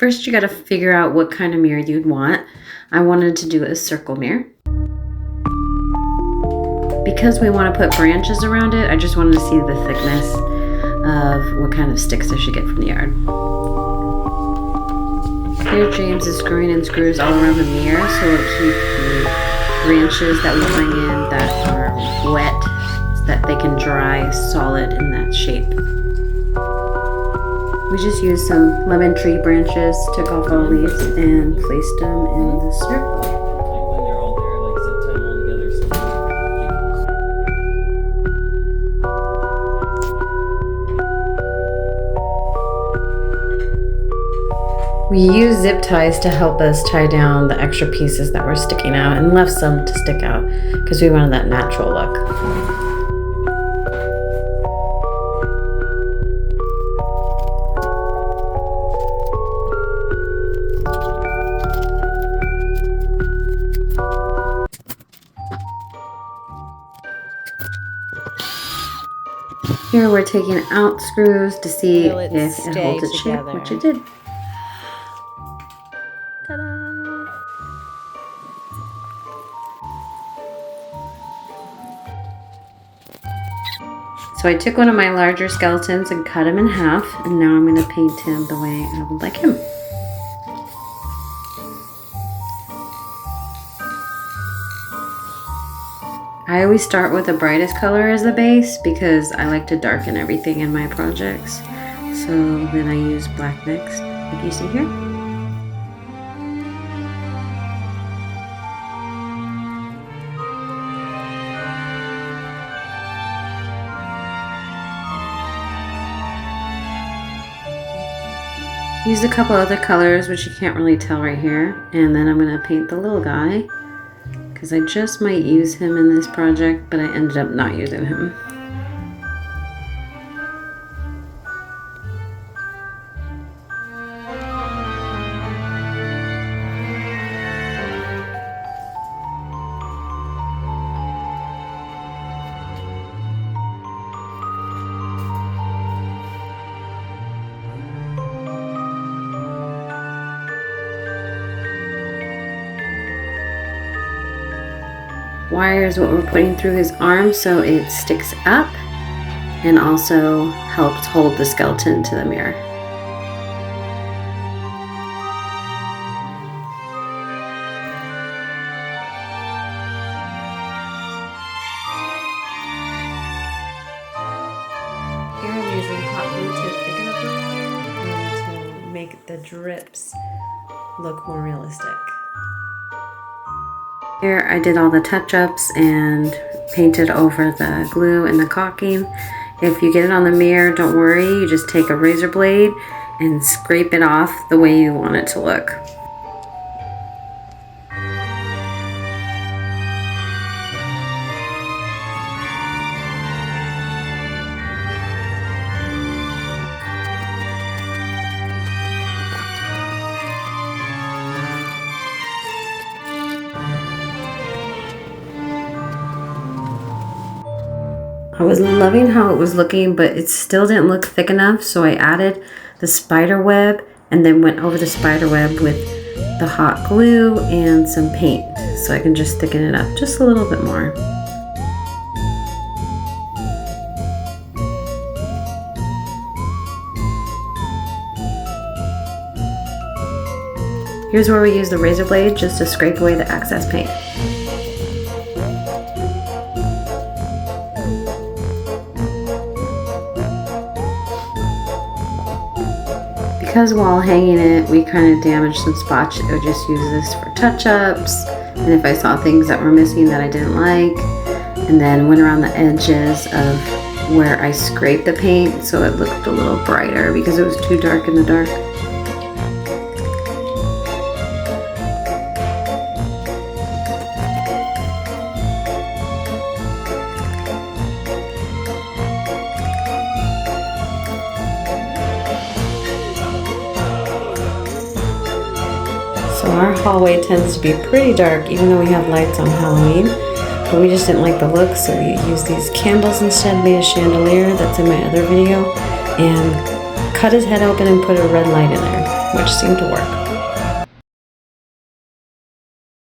First, you got to figure out what kind of mirror you'd want. I wanted to do a circle mirror. Because we want to put branches around it, I just wanted to see the thickness of what kind of sticks I should get from the yard. Here James is screwing in screws all around the mirror so it'll keep the branches that we bring in that are wet so that they can dry solid in that shape. We just used some lemon tree branches, took off all leaves, and placed them in the circle. Like when they're all there, like zip tie them all together. We used zip ties to help us tie down the extra pieces that were sticking out and left some to stick out because we wanted that natural look. Here we're taking out screws to see if it holds its shape, which it did. Ta-da! So I took one of my larger skeletons and cut him in half, and now I'm going to paint him the way I would like him. I always start with the brightest color as the base because I like to darken everything in my projects. So then I use black next, like you see here. Use a couple other colors, which you can't really tell right here. And then I'm going to paint the little guy, because I just might use him in this project, but I ended up not using him. Wire is what we're putting through his arm so it sticks up and also helps hold the skeleton to the mirror. Here I'm using hot glue to thicken up the wire and to make the drips look more realistic. Here I did all the touch-ups and painted over the glue and the caulking. If you get it on the mirror, don't worry, you just take a razor blade and scrape it off the way you want it to look. I was loving how it was looking, but it still didn't look thick enough, so I added the spider web and then went over the spider web with the hot glue and some paint so I can just thicken it up just a little bit more. Here's where we use the razor blade just to scrape away the excess paint. Because while hanging it, we kind of damaged some spots, I would just use this for touch-ups, and if I saw things that were missing that I didn't like, and then went around the edges of where I scraped the paint so it looked a little brighter because it was too dark in the dark. So our hallway tends to be pretty dark even though we have lights on Halloween, but we just didn't like the look, so we used these candles instead, made a chandelier that's in my other video, and cut his head open and put a red light in there. which seemed to work.